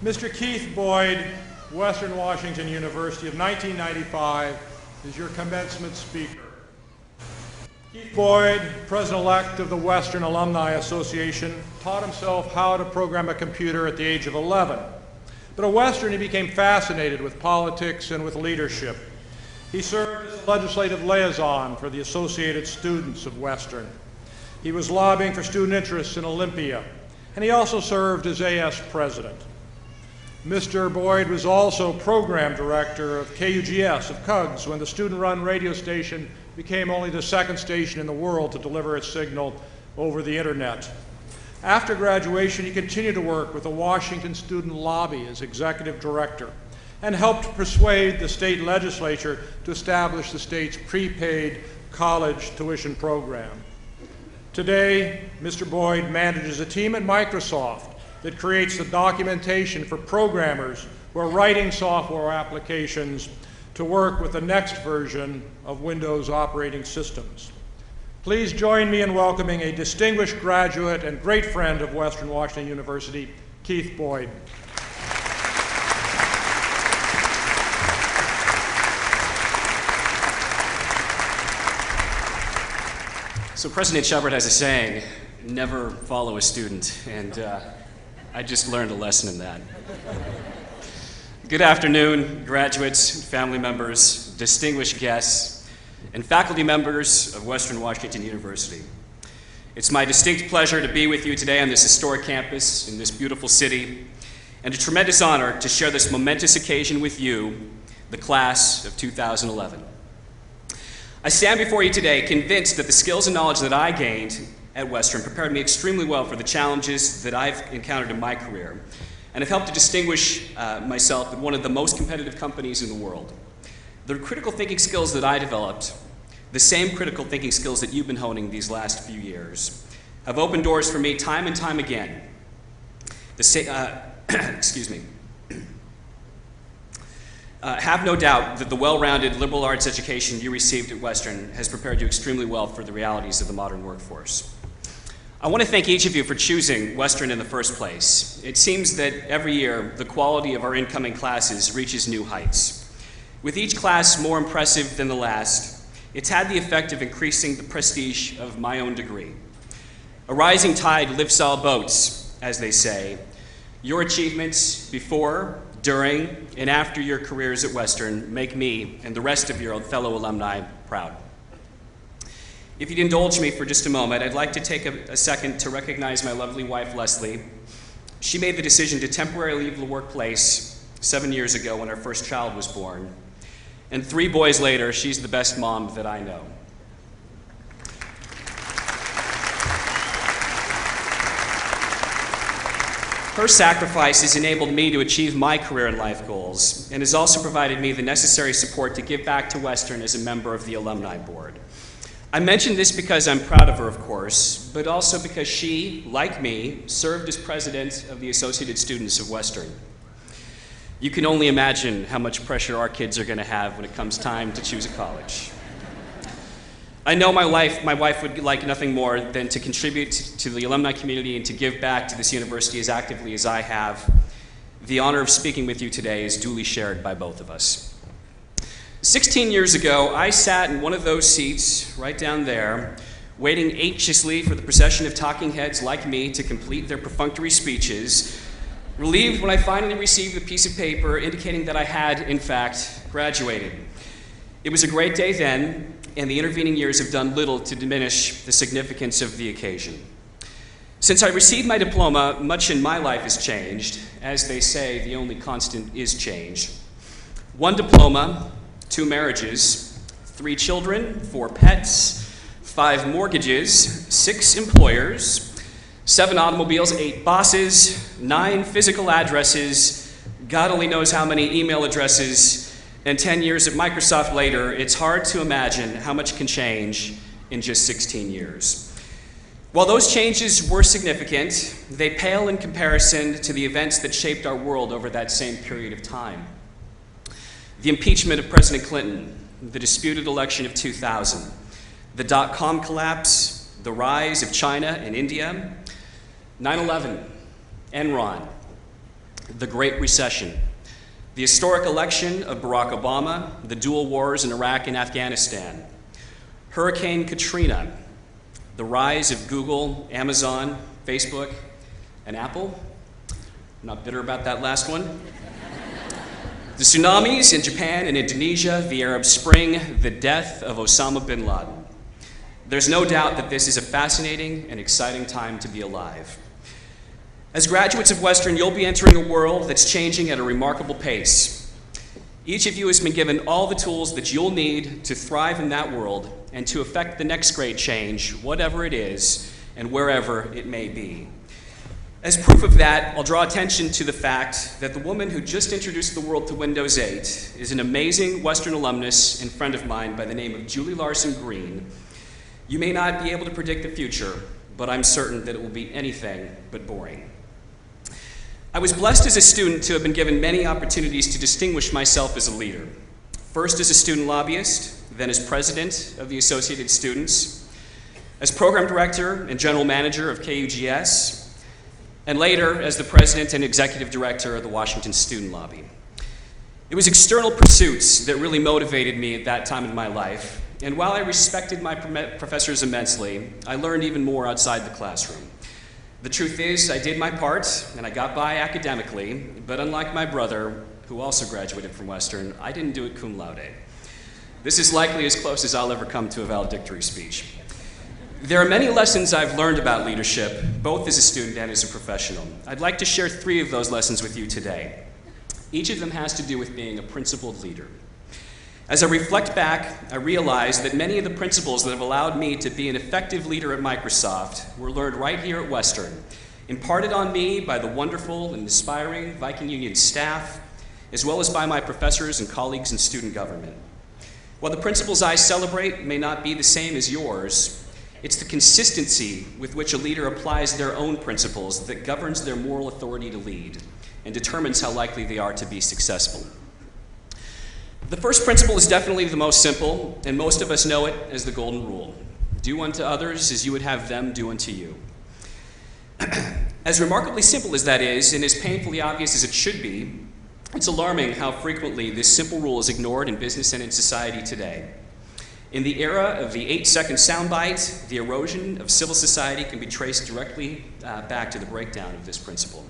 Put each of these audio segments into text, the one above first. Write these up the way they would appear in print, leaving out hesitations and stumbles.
Mr. Keith Boyd, Western Washington University of 1995, is your commencement speaker. Keith Boyd, President-elect of the Western Alumni Association, taught himself how to program a computer at the age of 11. But at Western, he became fascinated with politics and with leadership. He served as a legislative liaison for the Associated Students of Western. He was lobbying for student interests in Olympia, and he also served as AS president. Mr. Boyd was also program director of KUGS, of KUGS, when the student-run radio station became only the second station in the world to deliver its signal over the internet. After graduation, he continued to work with the Washington Student Lobby as executive director and helped persuade the state legislature to establish the state's prepaid college tuition program. Today, Mr. Boyd manages a team at Microsoft that creates the documentation for programmers who are writing software applications to work with the next version of Windows operating systems. Please join me in welcoming a distinguished graduate and great friend of Western Washington University, Keith Boyd. So President Shepard has a saying, never follow a student, and I just learned a lesson in that. Good afternoon, graduates, family members, distinguished guests, and faculty members of Western Washington University. It's my distinct pleasure to be with you today on this historic campus in this beautiful city, and a tremendous honor to share this momentous occasion with you, the class of 2011. I stand before you today convinced that the skills and knowledge that I gained at Western prepared me extremely well for the challenges that I've encountered in my career, and have helped to distinguish myself with one of the most competitive companies in the world. The critical thinking skills that I developed, the same critical thinking skills that you've been honing these last few years, have opened doors for me time and time again. Excuse me. Have no doubt that the well-rounded liberal arts education you received at Western has prepared you extremely well for the realities of the modern workforce. I want to thank each of you for choosing Western in the first place. It seems that every year, the quality of our incoming classes reaches new heights. With each class more impressive than the last, it's had the effect of increasing the prestige of my own degree. A rising tide lifts all boats, as they say. Your achievements before, during, and after your careers at Western make me and the rest of your fellow alumni proud. If you'd indulge me for just a moment, I'd like to take a second to recognize my lovely wife, Leslie. She made the decision to temporarily leave the workplace 7 years ago when our first child was born. And 3 boys later, she's the best mom that I know. Her sacrifice has enabled me to achieve my career and life goals, and has also provided me the necessary support to give back to Western as a member of the Alumni Board. I mention this because I'm proud of her, of course, but also because she, like me, served as president of the Associated Students of Western. You can only imagine how much pressure our kids are going to have when it comes time to choose a college. I know my wife would like nothing more than to contribute to the alumni community and to give back to this university as actively as I have. The honor of speaking with you today is duly shared by both of us. 16 years ago, I sat in one of those seats right down there, waiting anxiously for the procession of talking heads like me to complete their perfunctory speeches, relieved when I finally received a piece of paper indicating that I had, in fact, graduated. It was a great day then, and the intervening years have done little to diminish the significance of the occasion. Since I received my diploma, much in my life has changed. As they say, the only constant is change. 1 diploma, 2 marriages, 3 children, 4 pets, 5 mortgages, 6 employers, 7 automobiles, 8 bosses, 9 physical addresses, God only knows how many email addresses, and 10 years at Microsoft later, it's hard to imagine how much can change in just 16 years. While those changes were significant, they pale in comparison to the events that shaped our world over that same period of time. The impeachment of President Clinton, the disputed election of 2000, the dot-com collapse, the rise of China and India, 9/11, Enron, the Great Recession, the historic election of Barack Obama, the dual wars in Iraq and Afghanistan, Hurricane Katrina, the rise of Google, Amazon, Facebook, and Apple. I'm not bitter about that last one. The tsunamis in Japan and Indonesia, the Arab Spring, the death of Osama bin Laden. There's no doubt that this is a fascinating and exciting time to be alive. As graduates of Western, you'll be entering a world that's changing at a remarkable pace. Each of you has been given all the tools that you'll need to thrive in that world and to effect the next great change, whatever it is and wherever it may be. As proof of that, I'll draw attention to the fact that the woman who just introduced the world to Windows 8 is an amazing Western alumnus and friend of mine by the name of Julie Larson Green. You may not be able to predict the future, but I'm certain that it will be anything but boring. I was blessed as a student to have been given many opportunities to distinguish myself as a leader. First as a student lobbyist, then as president of the Associated Students, as program director and general manager of KUGS, and later as the president and executive director of the Washington Student Lobby. It was external pursuits that really motivated me at that time in my life, and while I respected my professors immensely, I learned even more outside the classroom. The truth is, I did my part, and I got by academically, but unlike my brother, who also graduated from Western, I didn't do it cum laude. This is likely as close as I'll ever come to a valedictory speech. There are many lessons I've learned about leadership, both as a student and as a professional. I'd like to share 3 of those lessons with you today. Each of them has to do with being a principled leader. As I reflect back, I realize that many of the principles that have allowed me to be an effective leader at Microsoft were learned right here at Western, imparted on me by the wonderful and inspiring Viking Union staff, as well as by my professors and colleagues in student government. While the principles I celebrate may not be the same as yours, it's the consistency with which a leader applies their own principles that governs their moral authority to lead and determines how likely they are to be successful. The first principle is definitely the most simple, and most of us know it as the golden rule. Do unto others as you would have them do unto you. As remarkably simple as that is, and as painfully obvious as it should be, it's alarming how frequently this simple rule is ignored in business and in society today. In the era of the 8-second soundbite, the erosion of civil society can be traced directly back to the breakdown of this principle.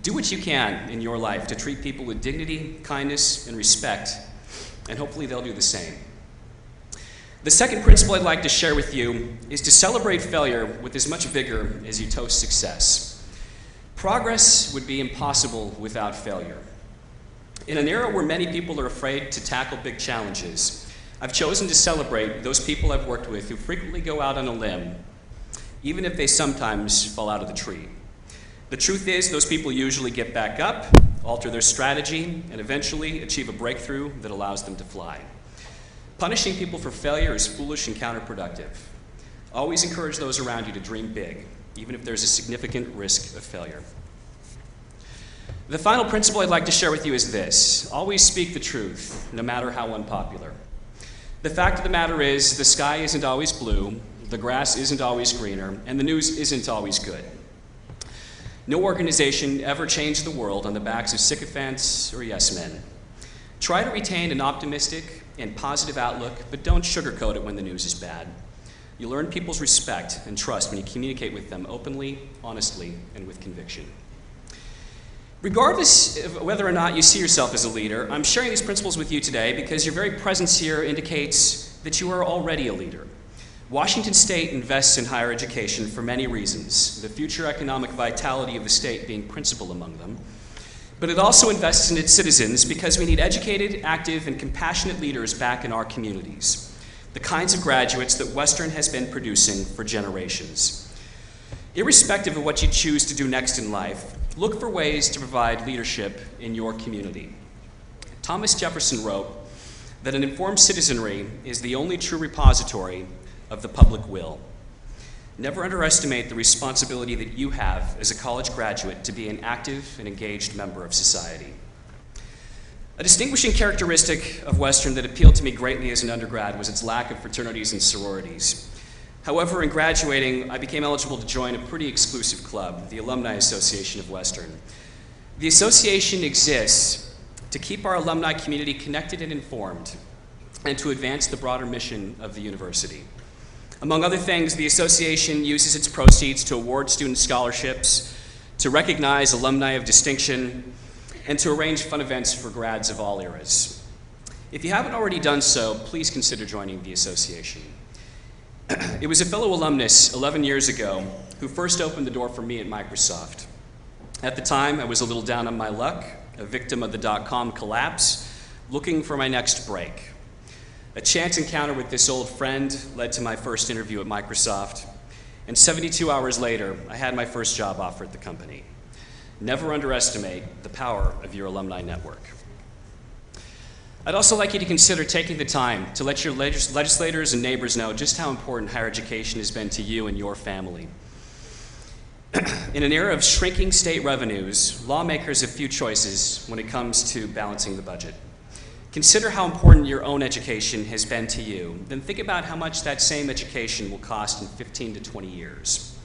Do what you can in your life to treat people with dignity, kindness, and respect, and hopefully they'll do the same. The second principle I'd like to share with you is to celebrate failure with as much vigor as you toast success. Progress would be impossible without failure. In an era where many people are afraid to tackle big challenges, I've chosen to celebrate those people I've worked with who frequently go out on a limb, even if they sometimes fall out of the tree. The truth is, those people usually get back up, alter their strategy, and eventually achieve a breakthrough that allows them to fly. Punishing people for failure is foolish and counterproductive. Always encourage those around you to dream big, even if there's a significant risk of failure. The final principle I'd like to share with you is this: always speak the truth, no matter how unpopular. The fact of the matter is, the sky isn't always blue, the grass isn't always greener, and the news isn't always good. No organization ever changed the world on the backs of sycophants or yes men. Try to retain an optimistic and positive outlook, but don't sugarcoat it when the news is bad. You'll earn people's respect and trust when you communicate with them openly, honestly, and with conviction. Regardless of whether or not you see yourself as a leader, I'm sharing these principles with you today because your very presence here indicates that you are already a leader. Washington State invests in higher education for many reasons, the future economic vitality of the state being principal among them. But it also invests in its citizens because we need educated, active, and compassionate leaders back in our communities, the kinds of graduates that Western has been producing for generations. Irrespective of what you choose to do next in life, look for ways to provide leadership in your community. Thomas Jefferson wrote that an informed citizenry is the only true repository of the public will. Never underestimate the responsibility that you have as a college graduate to be an active and engaged member of society. A distinguishing characteristic of Western that appealed to me greatly as an undergrad was its lack of fraternities and sororities. However, in graduating, I became eligible to join a pretty exclusive club, the Alumni Association of Western. The association exists to keep our alumni community connected and informed, and to advance the broader mission of the university. Among other things, the association uses its proceeds to award student scholarships, to recognize alumni of distinction, and to arrange fun events for grads of all eras. If you haven't already done so, please consider joining the association. It was a fellow alumnus 11 years ago who first opened the door for me at Microsoft. At the time, I was a little down on my luck, a victim of the dot-com collapse, looking for my next break. A chance encounter with this old friend led to my first interview at Microsoft, and 72 hours later, I had my first job offer at the company. Never underestimate the power of your alumni network. I'd also like you to consider taking the time to let your legislators and neighbors know just how important higher education has been to you and your family. In an era of shrinking state revenues, lawmakers have few choices when it comes to balancing the budget. Consider how important your own education has been to you, then think about how much that same education will cost in 15 to 20 years.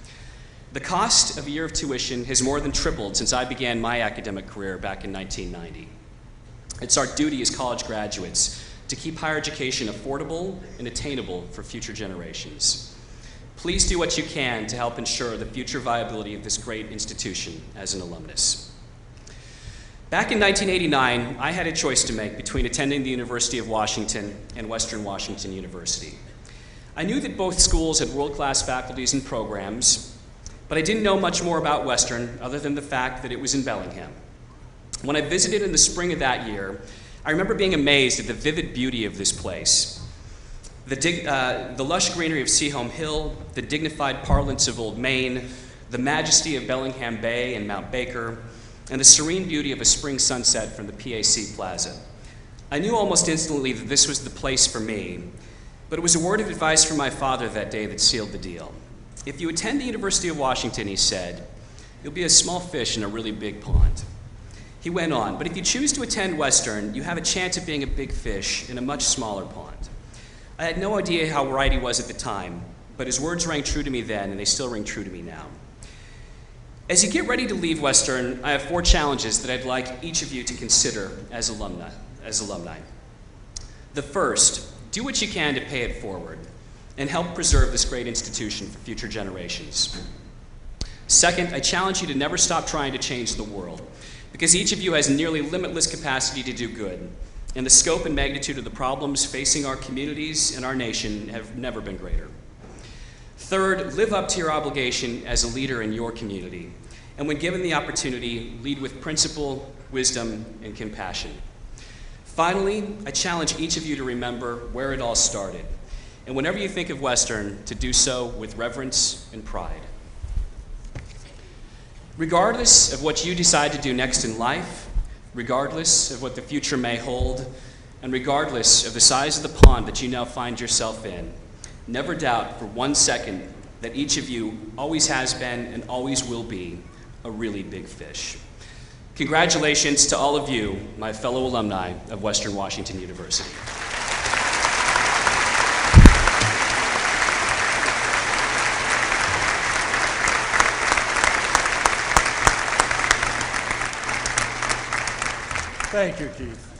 The cost of a year of tuition has more than tripled since I began my academic career back in 1990. It's our duty as college graduates to keep higher education affordable and attainable for future generations. Please do what you can to help ensure the future viability of this great institution as an alumnus. Back in 1989, I had a choice to make between attending the University of Washington and Western Washington University. I knew that both schools had world-class faculties and programs, but I didn't know much more about Western other than the fact that it was in Bellingham. When I visited in the spring of that year, I remember being amazed at the vivid beauty of this place. The lush greenery of Seaholm Hill, the dignified parlance of Old Main, the majesty of Bellingham Bay and Mount Baker, and the serene beauty of a spring sunset from the PAC Plaza. I knew almost instantly that this was the place for me, but it was a word of advice from my father that day that sealed the deal. If you attend the University of Washington, he said, you'll be a small fish in a really big pond. He went on, but if you choose to attend Western, you have a chance of being a big fish in a much smaller pond. I had no idea how right he was at the time, but his words rang true to me then, and they still ring true to me now. As you get ready to leave Western, I have 4 challenges that I'd like each of you to consider as alumni. The first, do what you can to pay it forward and help preserve this great institution for future generations. Second, I challenge you to never stop trying to change the world, because each of you has nearly limitless capacity to do good, and the scope and magnitude of the problems facing our communities and our nation have never been greater. Third, live up to your obligation as a leader in your community, and when given the opportunity, lead with principle, wisdom, and compassion. Finally, I challenge each of you to remember where it all started, and whenever you think of Western, to do so with reverence and pride. Regardless of what you decide to do next in life, regardless of what the future may hold, and regardless of the size of the pond that you now find yourself in, never doubt for 1 second that each of you always has been and always will be a really big fish. Congratulations to all of you, my fellow alumni of Western Washington University. Thank you, Keith.